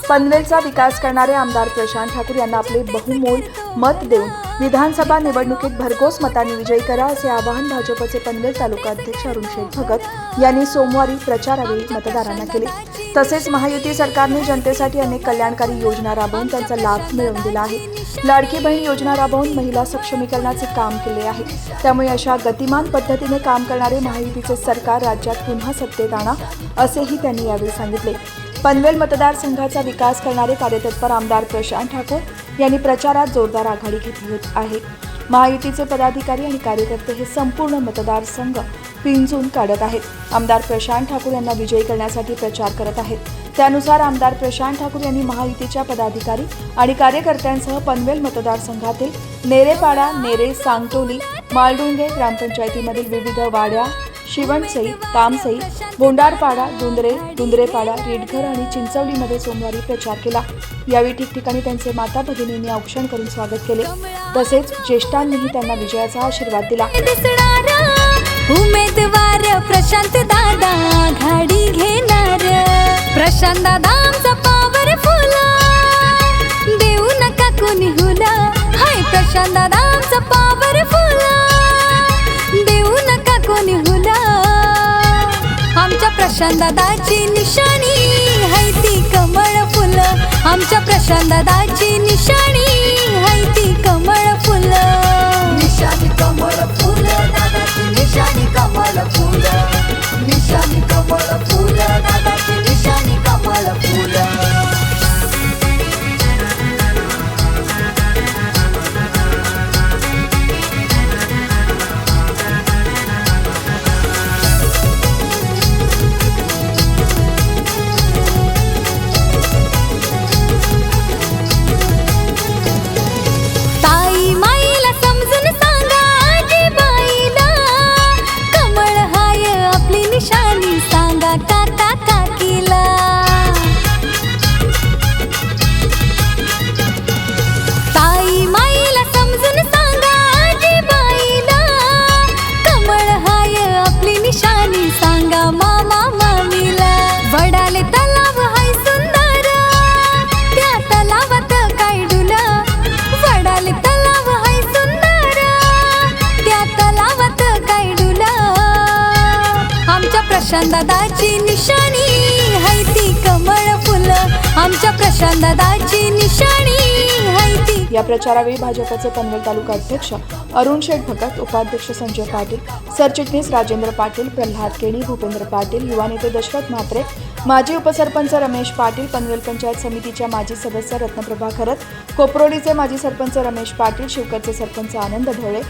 पनवेलचा विकास करणारे आमदार प्रशांत ठाकूर यांना आपले बहुमोल मत देऊन विधानसभा निवडणुकीत भरघोस मतांनी विजयी करा असे आवाहन भाजपचे पनवेल तालुका अध्यक्ष अरुण शेठ भगत यांनी सोमवारी प्रचारावेळी मतदारांना केले। तसेच महायुती सरकारने जनतेसाठी अनेक कल्याणकारी योजना राबवून त्यांचा लाभ मिळवून दिला आहे। लाडकी बहीण योजना राबवून महिला सक्षमीकरणाचे काम केले आहे। त्यामुळे अशा गतिमान पद्धतीने काम करणारे महायुतीचे सरकार राज्यात पुन्हा सत्तेत आणा असेही त्यांनी यावेळी सांगितले। पनवेल मतदारसंघाचा विकास करणारे कार्यतत्पर आमदार प्रशांत ठाकूर यांनी प्रचारात जोरदार आघाडी घेतली आहे। महायुतीचे पदाधिकारी आणि कार्यकर्ते हे संपूर्ण मतदारसंघ पिंजून काढत आहेत। आमदार प्रशांत ठाकूर यांना विजयी करण्यासाठी प्रचार करत आहेत। त्यानुसार आमदार प्रशांत ठाकूर यांनी महायुतीच्या पदाधिकारी आणि कार्यकर्त्यांसह पनवेल मतदारसंघातील नेरेपाडा, नेरे, सांगटोली, मालडुंगे ग्रामपंचायतीमधील विविध वाड्या, शिवणसई, तामसई, बोंडारपाडा, दुंदरेपाडा, रेडघर आणि चिंचवलीमध्ये सोमवारी प्रचार केला। यावेळी ठिकठिकाणी त्यांचे माता भगिनींनी औक्षण करून स्वागत केले। तसेच ज्येष्ठांनीही त्यांना विजयाचा आशीर्वाद दिला। उमेदवार प्रशांत दादा आघाडी घेणार, प्रशांत दादांचा पॉवरफुल देऊ नका कोणी हुला, हाय प्रशांत दादांचा पॉवरफुल देऊ नका कोणी हुला। आमच्या प्रशांत दादाची निशाणी हाय ती कमळ फुल, आमच्या प्रशांत दादाची निशाणी हाय ती कमळ फुल, निशाणी कमळ फुल, दादाची निशाणी कमळ फुल, निशाणी कमळ फुल, दादाची निशाणी कमळ फुल। काका काकीला ताई माईला समजून सांगा, आजीबाईला कमळ हाय आपली निशाणी सांगा, मामा मामीला। वडाले तलाव हाय सुंदर त्या तलावात काय डुला, वडाले तलाव हाय सुंदर त्या तलावात काय डुला। आमच्या प्रशांत दादाची निशाणी हाय ती कमळ फुल, आमच्या प्रशांत दादाची निशाणी हाय ती। या प्रचारावेळी भाजपचे पनवेल तालुका अध्यक्ष अरुण शेठ भगत, उपाध्यक्ष संजय पाटील, सरचिटणीस राजेंद्र पाटील, प्रल्हाद केणी, भूपेंद्र पाटील, युवा नेते दशरथ म्हात्रे, माजी उपसरपंच रमेश पाटील, पनवेल पंचायत समितीच्या माजी सदस्य रत्नप्रभा खरत, कोपरोलीचे माजी सरपंच रमेश पाटील, शिवकरचे सरपंच आनंद ढवळे,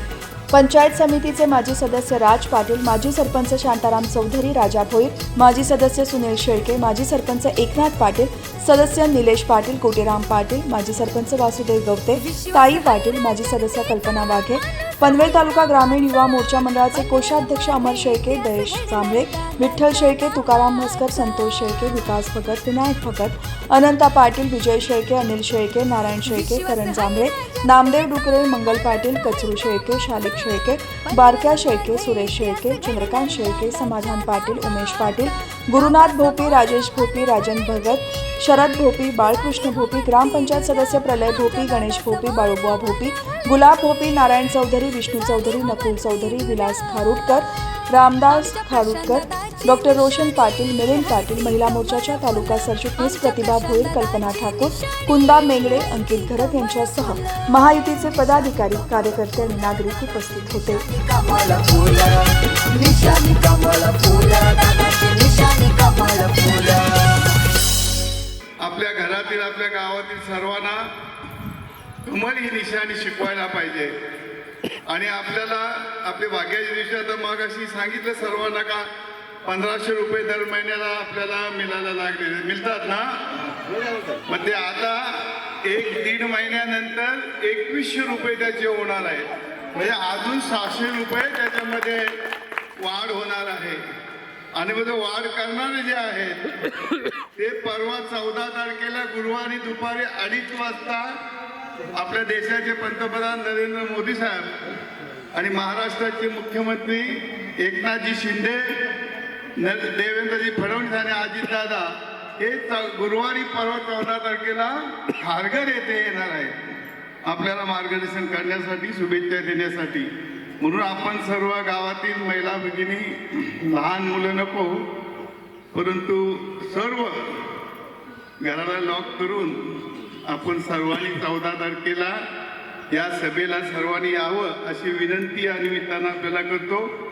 पंचायत समितीचे माजी सदस्य राज पाटील, माजी सरपंच शांताराम चौधरी, राजा भोईर, माजी सदस्य सुनील शेळके, माजी सरपंच एकनाथ पाटील, सदस्य निलेश पाटील, कोटेराम पाटील, माजी सरपंच वासुदेव गवते, ताई पाटील, माजी सदस्य कल्पना वाघे, पनवेल तालुका ग्रामीण युवा मोर्चा मंडळाचे कोषाध्यक्ष अमर शेळके, दयेश जांभळे, विठ्ठल शेळके, तुकाराम म्हसकर, संतोष शेळके, विकास भगत, विनायक भगत, अनंता पाटील, विजय शेळके, अनिल शेळके, नारायण शेळके, करण जांभळे, नामदेव डुकरे, मंगल पाटील, कचरू शेळके, शालिक शेळके, बारक्या शेळके, सुरेश शेळके, चंद्रकांत शेळके, समाधान पाटील, उमेश पाटील, गुरुनाथ भोपी, राजेश भोपी, राजन भगत, शरद भोपी, बाळकृष्ण भोपी, ग्रामपंचायत सदस्य प्रलय भोपी, गणेश भोपी, बाळुबुवा भोपी, गुलाब भोपी, नारायण चौधरी, विष्णू चौधरी, नकुल चौधरी, विलास खारुटकर, रामदास खारुटकर, डॉक्टर रोशन पाटील, मिलिंद पाटील, महिला मोर्चाच्या तालुका सरचिटणीस प्रतिभा भोईर, कल्पना ठाकूर, कुंदा मेंगडे, अंकित घरत यांच्यासह महायुतीचे पदाधिकारी, कार्यकर्ते आणि नागरिक उपस्थित होते। कमळ फुल, निशाणी कमळ फुल, दादाची निशाणी कमळ फुल। आपल्या घरातील, आपल्या गावातील सर्वांना कमळ ही निशाणी शिकवायला पाहिजे। आणि आपल्याला आपली भाग्याची दिशा तर मग अशी सांगितलं सर्वांना का 1500 रुपये दर महिन्याला आपल्याला मिळायला लागले, मिळतात ना। मग ते आता 1-1.5 महिन्यानंतर 2100 रुपये त्याचे होणार आहे, म्हणजे अजून 600 रुपये त्याच्यामध्ये वाढ होणार आहे। आणि मग वाढ करणारे जे आहेत ते परवा 14 तारखेला गुरुवारी दुपारी 2:30 वाजता आपल्या देशाचे पंतप्रधान नरेंद्र मोदी साहेब आणि महाराष्ट्राचे मुख्यमंत्री एकनाथजी शिंदे, देवेंद्रजी फडणवीस आणि अजितदादा हे गुरुवारी परवा 14 तारखेला खारघर येथे येणार आहे आपल्याला मार्गदर्शन करण्यासाठी, शुभेच्छा देण्यासाठी. म्हणून आपण सर्व गावातील महिला भगिनी, लहान मुलं नको, परंतु सर्व घराला लॉक करून आपण सर्वांनी 14 तारखेला या सभेला सर्वांनी यावं अशी विनंती या निमित्तानं आपल्याला करतो.